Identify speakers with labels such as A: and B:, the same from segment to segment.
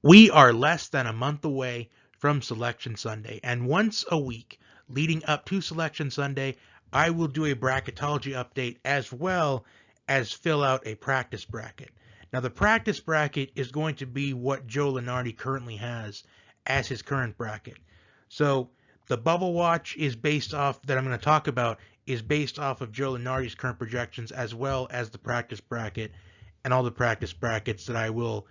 A: We are less than a month away from Selection Sunday, and once a week leading up to Selection Sunday, I will do a bracketology update as well as fill out a practice bracket. Now, the practice bracket is going to be what Joe Lunardi currently has as his current bracket. So, the bubble watch is based off, that I'm going to talk about, is based off of Joe Lunardi's current projections as well as the practice bracket and all the practice brackets that I will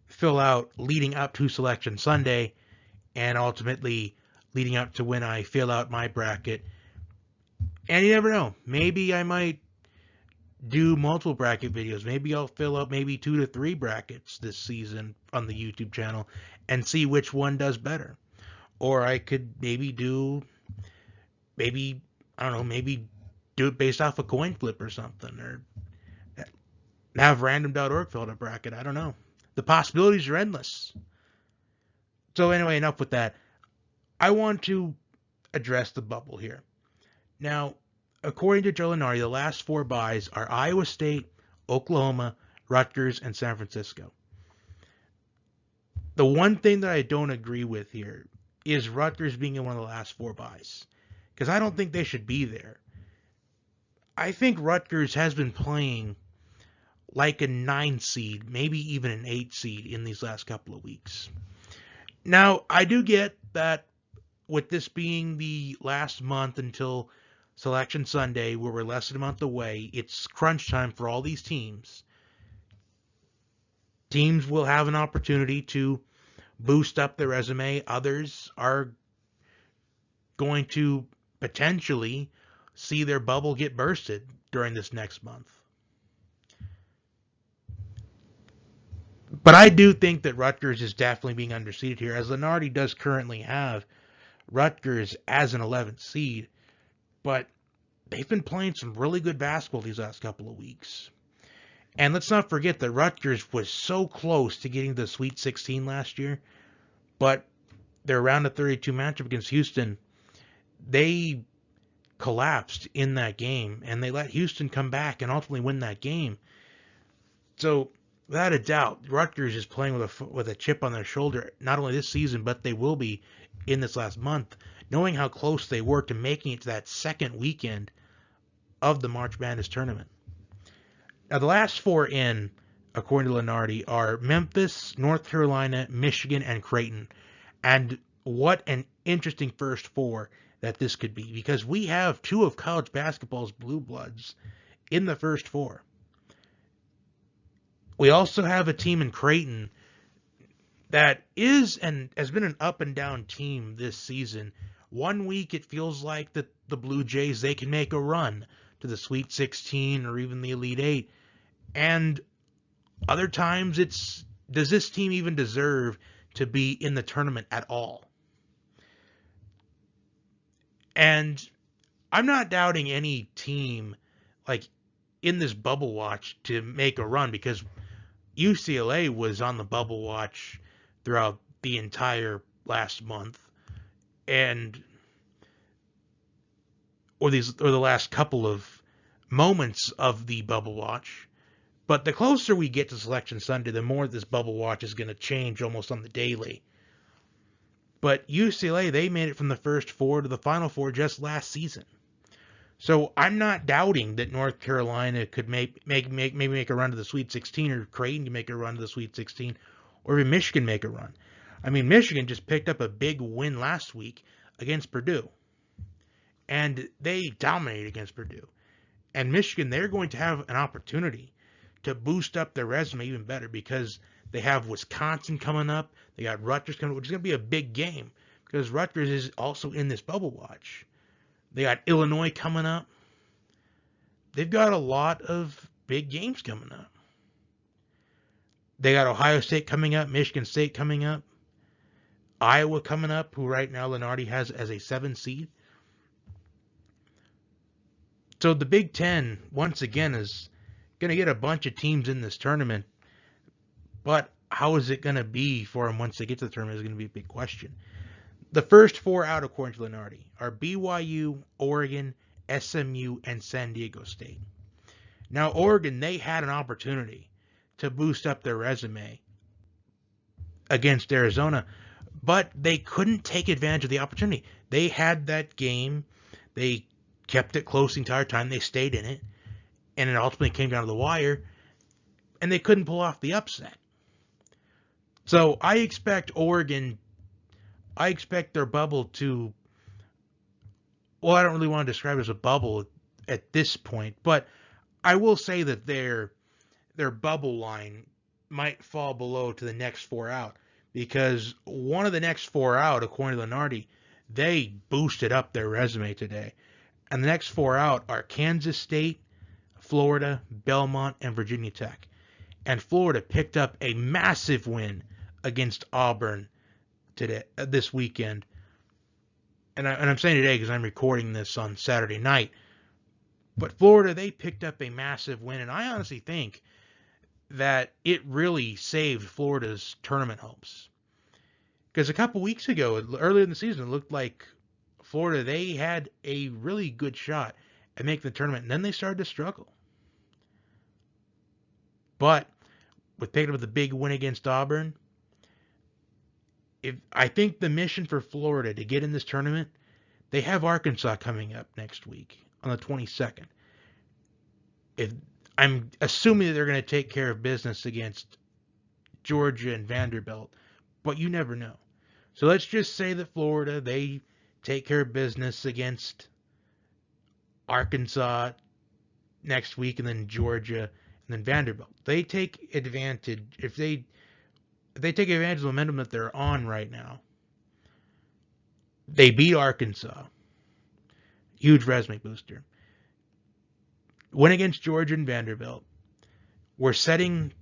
A: fill out leading up to Selection Sunday and ultimately leading up to when I fill out my bracket. And you never know, maybe I might do multiple bracket videos. Maybe I'll fill out maybe 2 to 3 brackets this season on the YouTube channel and see which one does better. Or I could maybe do, I don't know, maybe do it based off a coin flip or something, or have random.org fill out a bracket. I don't know. The possibilities are endless. So anyway, enough with that. I want to address the bubble here. Now, according to Joe Lunardi, the last 4 byes are Iowa State, Oklahoma, Rutgers, and San Francisco. The one thing that I don't agree with here is Rutgers being in one of the last 4 byes, because I don't think they should be there. I think Rutgers has been playing like a 9 seed, maybe even an 8 seed in these last couple of weeks. Now, I do get that with this being the last month until Selection Sunday, where we're less than a month away, it's crunch time for all these teams. Teams will have an opportunity to boost up their resume. Others are going to potentially see their bubble get bursted during this next month. But I do think that Rutgers is definitely being underseeded here, as Lunardi does currently have Rutgers as an 11th seed. But they've been playing some really good basketball these last couple of weeks. And let's not forget that Rutgers was so close to getting the Sweet 16 last year, but their round of 32 matchup against Houston, they collapsed in that game, and they let Houston come back and ultimately win that game. So, without a doubt, Rutgers is playing with a chip on their shoulder, not only this season, but they will be in this last month, knowing how close they were to making it to that second weekend of the March Madness tournament. Now, the last 4 in, according to Lunardi, are Memphis, North Carolina, Michigan, and Creighton. And what an interesting first 4 that this could be, because we have 2 of college basketball's blue bloods in the first 4. We also have a team in Creighton that is and has been an up and down team this season. One week it feels like that the Blue Jays, they can make a run to the Sweet 16 or even the Elite 8. And other times it's, does this team even deserve to be in the tournament at all? And I'm not doubting any team like in this bubble watch to make a run, because UCLA was on the bubble watch throughout the entire last month, and or the last couple of moments of the bubble watch. But the closer we get to Selection Sunday, the more this bubble watch is going to change almost on the daily. But UCLA, they made it from the first 4 to the final 4 just last season. So I'm not doubting that North Carolina could maybe make a run to the Sweet 16, or Creighton can make a run to the Sweet 16, or even Michigan make a run. I mean, Michigan just picked up a big win last week against Purdue, and they dominated against Purdue. And Michigan, they're going to have an opportunity to boost up their resume even better, because they have Wisconsin coming up, they got Rutgers coming up, which is going to be a big game, because Rutgers is also in this bubble watch. They got Illinois coming up. They've got a lot of big games coming up. They got Ohio State coming up, Michigan State coming up, Iowa coming up, who right now Lunardi has as a 7 seed. So the Big Ten, once again, is going to get a bunch of teams in this tournament. But how is it going to be for them once they get to the tournament is going to be a big question. The first 4 out, according to Lunardi, are BYU, Oregon, SMU, and San Diego State. Now, Oregon, they had an opportunity to boost up their resume against Arizona, but they couldn't take advantage of the opportunity. They had that game. They kept it close the entire time. They stayed in it, and it ultimately came down to the wire, and they couldn't pull off the upset. So I expect their bubble to, well, I don't really want to describe it as a bubble at this point, but I will say that their bubble line might fall below to the next four out, because one of the next four out, according to Lenardi, they boosted up their resume today. And the next four out are Kansas State, Florida, Belmont, and Virginia Tech. And Florida picked up a massive win against Auburn this weekend. And I'm saying today because I'm recording this on Saturday night. But Florida, they picked up a massive win, and I honestly think that it really saved Florida's tournament hopes. Because a couple weeks ago, earlier in the season, it looked like Florida, they had a really good shot at making the tournament, and then they started to struggle. But with picking up the big win against Auburn, I think the mission for Florida to get in this tournament, they have Arkansas coming up next week on the 22nd. I'm assuming that they're going to take care of business against Georgia and Vanderbilt, but you never know. So let's just say that Florida, they take care of business against Arkansas next week, and then Georgia, and then Vanderbilt. They take advantage, if they take advantage of the momentum that they're on right now. They beat Arkansas. Huge resume booster. Win against Georgia and Vanderbilt. We're setting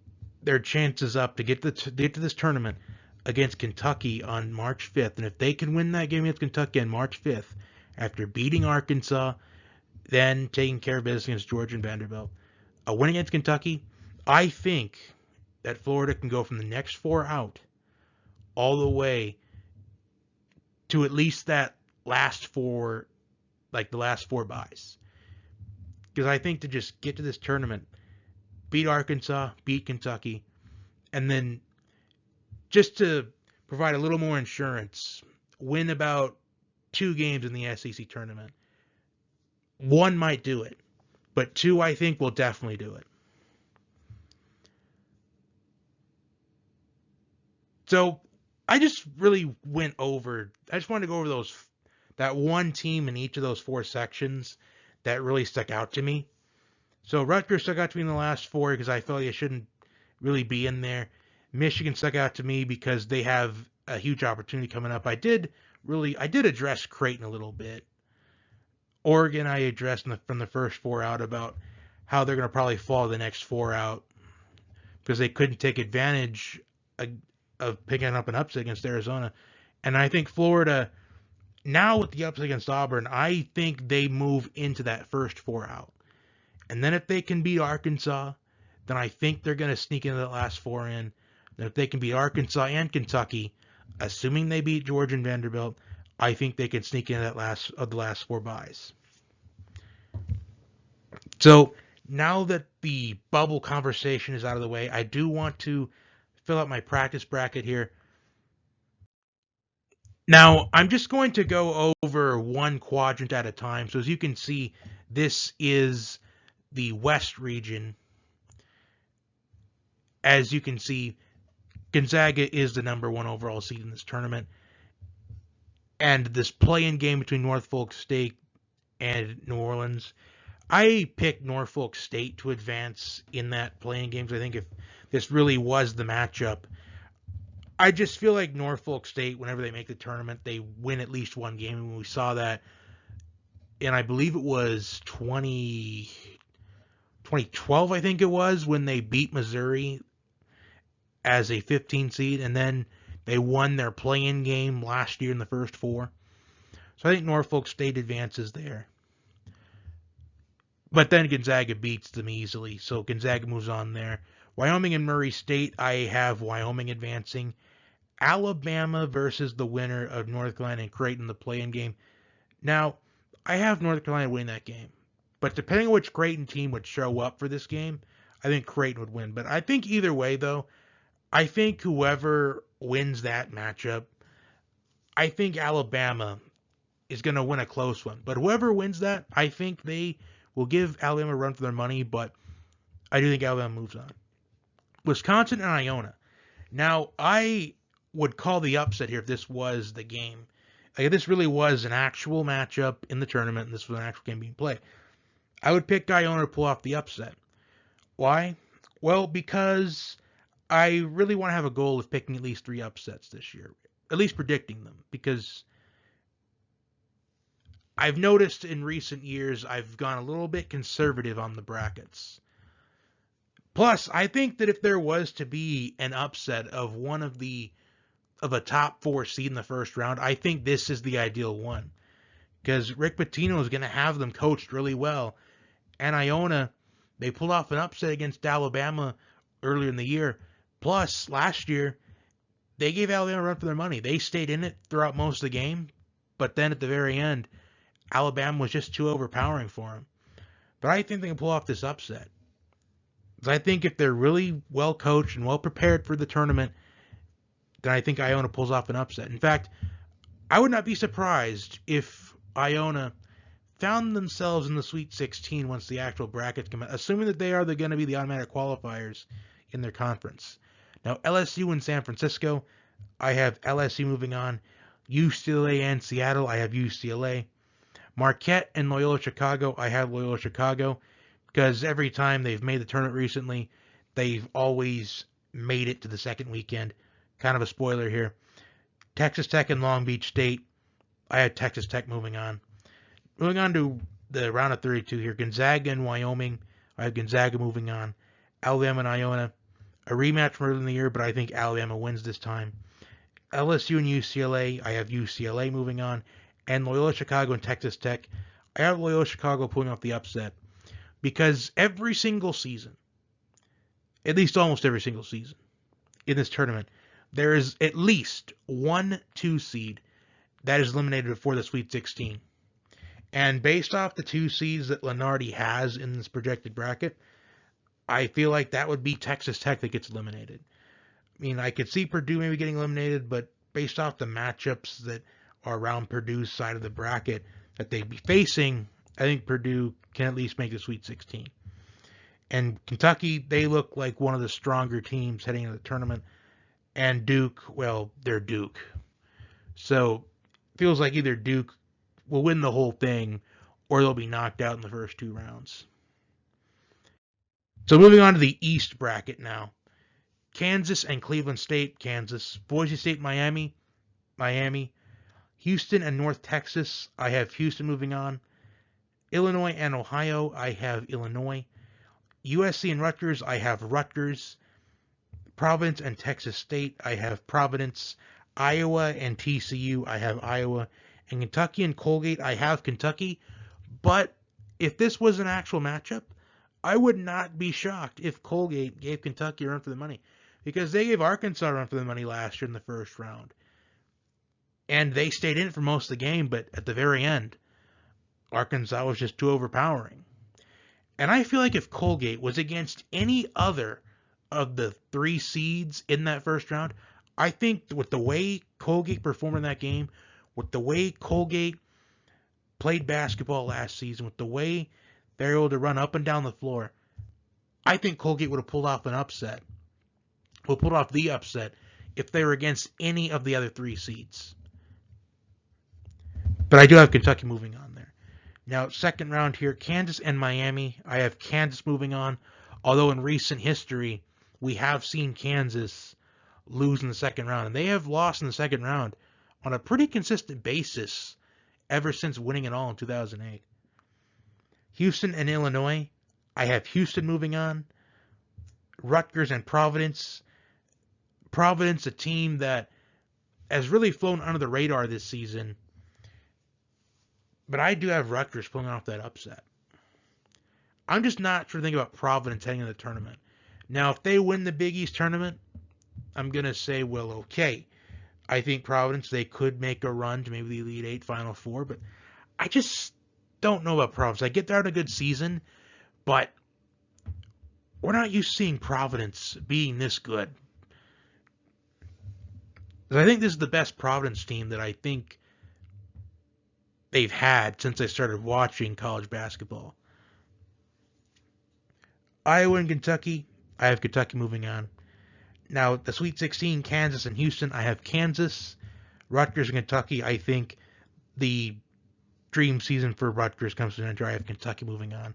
A: their chances up to get to this tournament against Kentucky on March 5th. And if they can win that game against Kentucky on March 5th, after beating Arkansas, then taking care of business against Georgia and Vanderbilt, a win against Kentucky, I think that Florida can go from the next four out all the way to at least that last four, like the last four byes. Because I think to just get to this tournament, beat Arkansas, beat Kentucky, and then just to provide a little more insurance, win about 2 games in the SEC tournament. 1 might do it, but 2 I think will definitely do it. So I just really went over, I just wanted to go over that one team in each of those 4 sections that really stuck out to me. So Rutgers stuck out to me in the last 4 because I felt like it shouldn't really be in there. Michigan stuck out to me because they have a huge opportunity coming up. I did address Creighton a little bit. Oregon I addressed from the first 4 out about how they're going to probably fall the next 4 out because they couldn't take advantage of picking up an upset against Arizona. And I think Florida, now with the upset against Auburn, I think they move into that first 4 out. And then if they can beat Arkansas, then I think they're going to sneak into that last 4 in. And if they can beat Arkansas and Kentucky, assuming they beat Georgia and Vanderbilt, I think they can sneak into the last 4 byes. So now that the bubble conversation is out of the way, I do want to fill out my practice bracket here. Now, I'm just going to go over one quadrant at a time. So as you can see, this is the West region. As you can see, Gonzaga is the number 1 overall seed in this tournament. And this play-in game between Norfolk State and New Orleans, I picked Norfolk State to advance in that play-in game. I think if this really was the matchup, I just feel like Norfolk State, whenever they make the tournament, they win at least 1 game. And we saw that, and I believe it was 2012, I think it was, when they beat Missouri as a 15 seed, and then they won their play-in game last year in the first 4. So I think Norfolk State advances there. But then Gonzaga beats them easily, so Gonzaga moves on there. Wyoming and Murray State, I have Wyoming advancing. Alabama versus the winner of North Carolina and Creighton, the play-in game. Now, I have North Carolina winning that game. But depending on which Creighton team would show up for this game, I think Creighton would win. But I think either way, though, I think whoever wins that matchup, I think Alabama is going to win a close one. But whoever wins that, I think they will give Alabama a run for their money, but I do think Alabama moves on. Wisconsin and Iona. Now, I would call the upset here if this was the game. Like, if this really was an actual matchup in the tournament and this was an actual game being played, I would pick Iona to pull off the upset. Why? Well, because I really want to have a goal of picking at least 3 upsets this year. At least predicting them. Because I've noticed in recent years I've gone a little bit conservative on the brackets. Plus, I think that if there was to be an upset of one of a top 4 seed in the first round, I think this is the ideal one. Because Rick Pitino is going to have them coached really well. And Iona, they pulled off an upset against Alabama earlier in the year. Plus, last year, they gave Alabama a run for their money. They stayed in it throughout most of the game. But then at the very end, Alabama was just too overpowering for them. But I think they can pull off this upset. I think if they're really well coached and well prepared for the tournament, then I think Iona pulls off an upset. In fact, I would not be surprised if Iona found themselves in the Sweet 16 once the actual brackets come out, assuming that they are going to be the automatic qualifiers in their conference. Now, LSU and San Francisco, I have LSU moving on. UCLA and Seattle, I have UCLA. Marquette and Loyola Chicago, I have Loyola Chicago. Because every time they've made the tournament recently, they've always made it to the second weekend. Kind of a spoiler here. Texas Tech and Long Beach State, I had Texas Tech moving on. Moving on to the round of 32 here. Gonzaga and Wyoming, I have Gonzaga moving on. Alabama and Iona, a rematch from earlier in the year, but I think Alabama wins this time. LSU and UCLA, I have UCLA moving on. And Loyola Chicago and Texas Tech, I have Loyola Chicago pulling off the upset. Because every single season, at least almost every single season in this tournament, there is at least 1-2 seed that is eliminated before the Sweet 16. And based off the 2 seeds that Lenardi has in this projected bracket, I feel like that would be Texas Tech that gets eliminated. I mean, I could see Purdue maybe getting eliminated, but based off the matchups that are around Purdue's side of the bracket that they'd be facing, I think Purdue can at least make the Sweet 16. And Kentucky, they look like one of the stronger teams heading into the tournament. And Duke, well, they're Duke. So it feels like either Duke will win the whole thing or they'll be knocked out in the first 2 rounds. So moving on to the East bracket now. Kansas and Cleveland State, Kansas. Boise State, Miami. Houston and North Texas, I have Houston moving on. Illinois and Ohio, I have Illinois. USC and Rutgers, I have Rutgers. Providence and Texas State, I have Providence. Iowa and TCU, I have Iowa. And Kentucky and Colgate, I have Kentucky. But if this was an actual matchup, I would not be shocked if Colgate gave Kentucky a run for the money. Because they gave Arkansas a run for the money last year in the first round. And they stayed in it for most of the game, but at the very end, Arkansas was just too overpowering. And I feel like if Colgate was against any other of the 3 seeds in that first round, I think with the way Colgate performed in that game, with the way Colgate played basketball last season, with the way they were able to run up and down the floor, I think Colgate would have pulled off an upset. Would pulled off the upset if they were against any of the other 3 seeds. But I do have Kentucky moving on there. Now, second round here, Kansas and Miami. I have Kansas moving on. Although in recent history, we have seen Kansas lose in the second round. And they have lost in the second round on a pretty consistent basis ever since winning it all in 2008. Houston and Illinois. I have Houston moving on. Rutgers and Providence. Providence, a team that has really flown under the radar this season. But I do have Rutgers pulling off that upset. I'm just not sure to think about Providence heading into the tournament. Now, if they win the Big East tournament, I'm going to say, well, okay. I think Providence, they could make a run to maybe the Elite 8, Final 4, but I just don't know about Providence. I get they're having a good season, but we're not used to seeing Providence being this good. 'Cause I think this is the best Providence team that I think they've had since I started watching college basketball. Iowa and Kentucky, I have Kentucky moving on. Now, the Sweet 16, Kansas and Houston, I have Kansas. Rutgers and Kentucky, I think the dream season for Rutgers comes to an end. I have Kentucky moving on.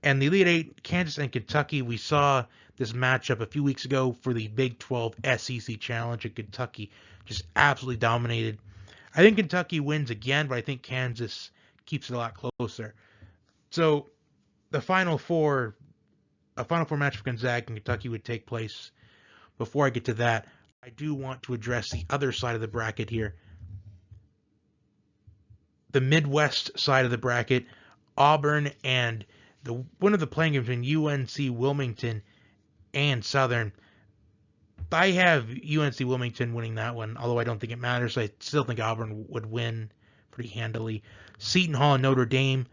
A: And the Elite Eight, Kansas and Kentucky, we saw this matchup a few weeks ago for the Big 12 SEC Challenge, and Kentucky just absolutely dominated. I think Kentucky wins again, but I think Kansas keeps it a lot closer. So the a Final Four match for Gonzaga and Kentucky would take place. Before I get to that, I do want to address the other side of the bracket here. The Midwest side of the bracket, Auburn and the one of the playing games between UNC Wilmington and Southern. I have UNC Wilmington winning that one, although I don't think it matters. I still think Auburn would win pretty handily. Seton Hall and Notre Dame.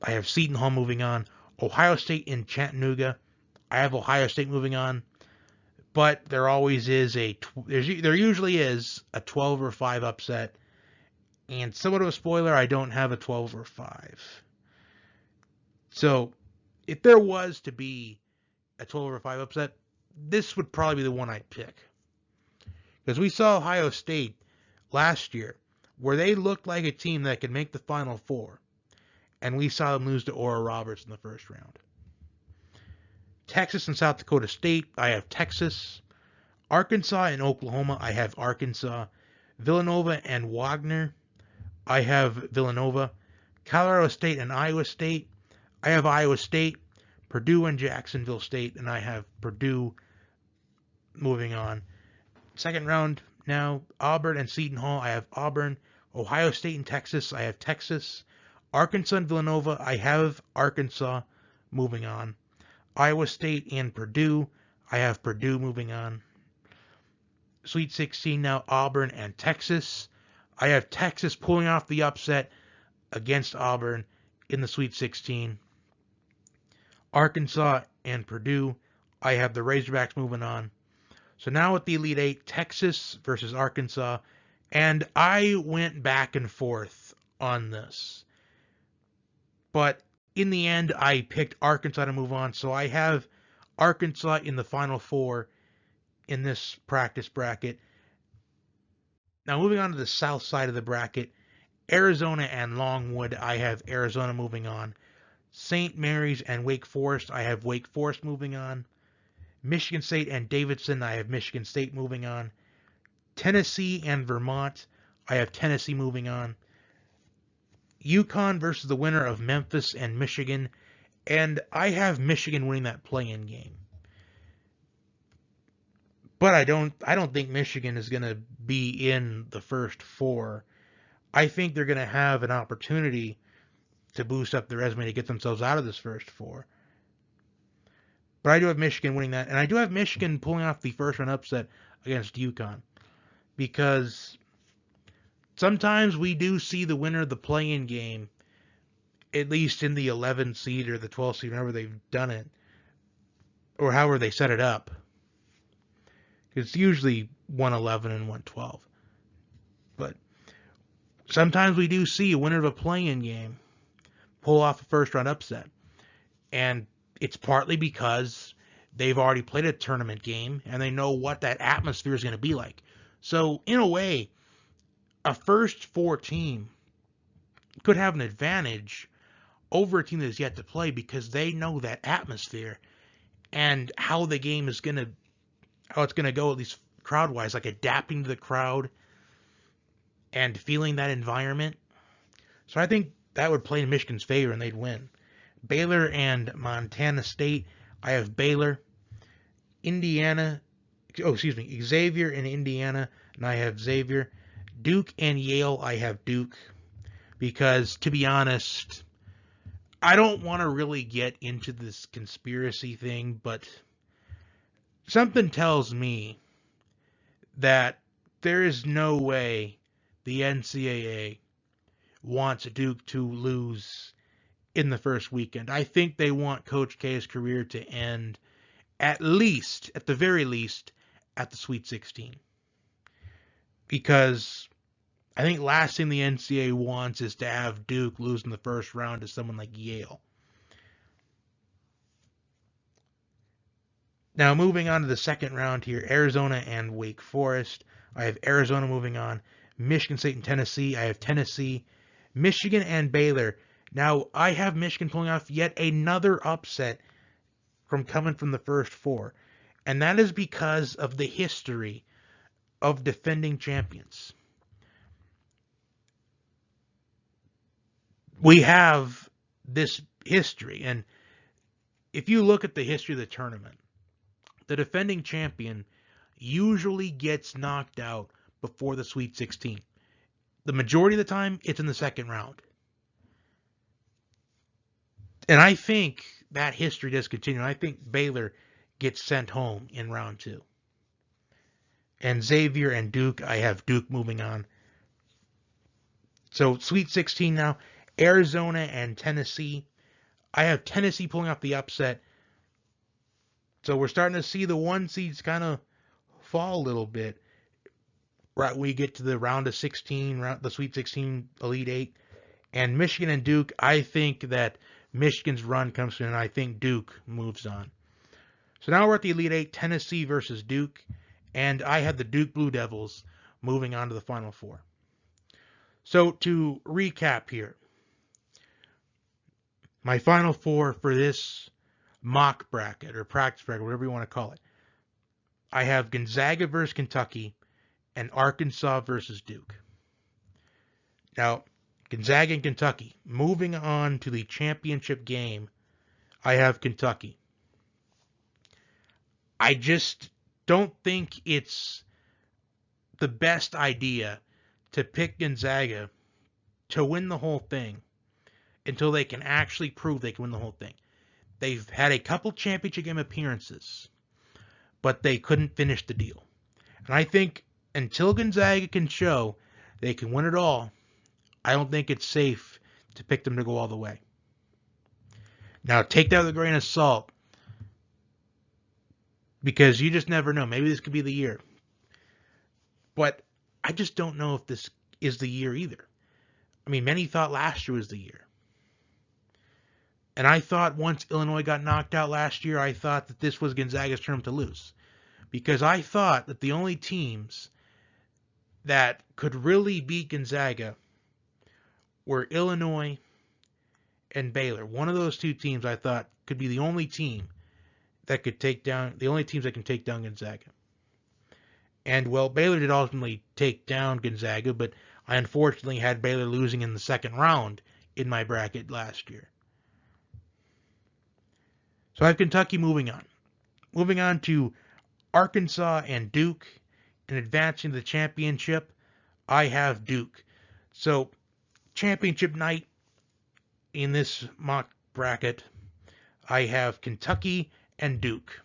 A: I have Seton Hall moving on. Ohio State and Chattanooga. I have Ohio State moving on. But there usually is a 12 or 5 upset. And somewhat of a spoiler, I don't have a 12 or 5. So if there was to be a 12 or 5 upset, this would probably be the one I'd pick. Because we saw Ohio State last year, where they looked like a team that could make the Final Four, and we saw them lose to Oral Roberts in the first round. Texas and South Dakota State, I have Texas. Arkansas and Oklahoma, I have Arkansas. Villanova and Wagner, I have Villanova. Colorado State and Iowa State, I have Iowa State. Purdue and Jacksonville State, and I have Purdue moving on. Second round now, Auburn and Seton Hall, I have Auburn. Ohio State and Texas, I have Texas. Arkansas and Villanova, I have Arkansas moving on. Iowa State and Purdue, I have Purdue moving on. Sweet 16 now, Auburn and Texas. I have Texas pulling off the upset against Auburn in the Sweet 16. Arkansas and Purdue, I have the Razorbacks moving on. So now with the Elite Eight, Texas versus Arkansas, and I went back and forth on this. But in the end, I picked Arkansas to move on, so I have Arkansas in the Final Four in this practice bracket. Now moving on to the south side of the bracket, Arizona and Longwood, I have Arizona moving on. St. Mary's and Wake Forest, I have Wake Forest moving on. Michigan State and Davidson, I have Michigan State moving on. Tennessee and Vermont, I have Tennessee moving on. UConn versus the winner of Memphis and Michigan, and I have Michigan winning that play-in game. But I don't think Michigan is going to be in the first 4. I think they're going to have an opportunity to boost up their resume to get themselves out of this first 4. But I do have Michigan winning that, and I do have Michigan pulling off the first round upset against UConn. Because sometimes we do see the winner of the play-in game, at least in the 11th seed or the 12th seed, whenever they've done it, or however they set it up. It's usually 111 and 112. But sometimes we do see a winner of a play-in game pull off a first-round upset. And it's partly because they've already played a tournament game and they know what that atmosphere is going to be like. So, in a way, a first 4 team could have an advantage over a team that is yet to play because they know that atmosphere and how the game is going to, how it's going to go, at least crowd-wise, like adapting to the crowd and feeling that environment. So I think that would play in Michigan's favor and they'd win. Baylor and Montana State, I have Baylor. Xavier and Indiana, and I have Xavier. Duke and Yale, I have Duke. Because, to be honest, I don't want to really get into this conspiracy thing, but something tells me that there is no way the NCAA wants Duke to lose in the first weekend. I think they want Coach K's career to end at the very least, at the Sweet 16. because I think last thing the NCAA wants is to have Duke lose in the first round to someone like Yale. Now, moving on to the second round here, Arizona and Wake Forest. I have Arizona moving on. Michigan State and Tennessee. I have Tennessee. Michigan and Baylor. Now, I have Michigan pulling off yet another upset from coming from the first four. And that is because of the history of defending champions. We have this history, and if you look at the history of the tournament, the defending champion usually gets knocked out before the Sweet 16. The majority of the time, it's in the second round. And I think that history does continue. I think Baylor gets sent home in round 2. And Xavier and Duke, I have Duke moving on. So Sweet 16 now, Arizona and Tennessee. I have Tennessee pulling off the upset. So we're starting to see the 1 seeds kind of fall a little bit. Right when we get to the round of 16, the Sweet 16, Elite 8. And Michigan and Duke, I think that Michigan's run comes in, and I think Duke moves on. So now we're at the Elite 8, Tennessee versus Duke. And I had the Duke Blue Devils moving on to the Final Four. So to recap here, my Final Four for this mock bracket or practice bracket, whatever you want to call it. I have Gonzaga versus Kentucky and Arkansas versus Duke. Now, Gonzaga and Kentucky. Moving on to the championship game, I have Kentucky. I just don't think it's the best idea to pick Gonzaga to win the whole thing until they can actually prove they can win the whole thing. They've had a couple championship game appearances, but they couldn't finish the deal. And I think until Gonzaga can show they can win it all, I don't think it's safe to pick them to go all the way. Now, take that with a grain of salt, because you just never know. Maybe this could be the year. But I just don't know if this is the year either. I mean, many thought last year was the year. And I thought once Illinois got knocked out last year, I thought that this was Gonzaga's term to lose. Because I thought that the only teams that could really beat Gonzaga were Illinois and Baylor. One of those two teams I thought could be the only team that could take down, the only teams that can take down Gonzaga. And, well, Baylor did ultimately take down Gonzaga, but I unfortunately had Baylor losing in the second round in my bracket last year. So I have Kentucky moving on. Moving on to Arkansas and Duke. And advancing to the championship, I have Duke. So, championship night in this mock bracket, I have Kentucky and Duke.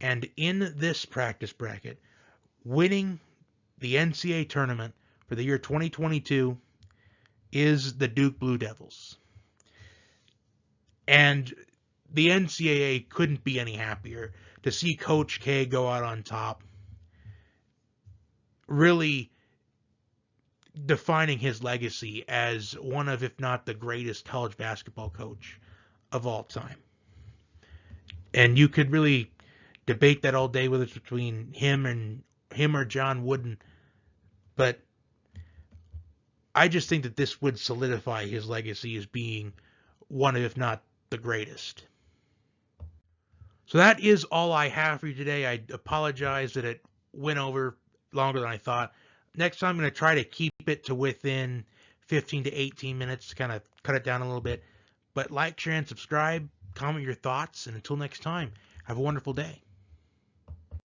A: And in this practice bracket, winning the NCAA tournament for the year 2022 is the Duke Blue Devils. And the NCAA couldn't be any happier to see Coach K go out on top, really defining his legacy as one of, if not the greatest college basketball coach of all time. And you could really debate that all day, whether it's between him or John Wooden, but I just think that this would solidify his legacy as being one of, if not the greatest. So that is all I have for you today. I apologize that it went over longer than I thought. Next time I'm going to try to keep it to within 15 to 18 minutes to kind of cut it down a little bit. But like, share, and subscribe. Comment your thoughts. And until next time, have a wonderful day.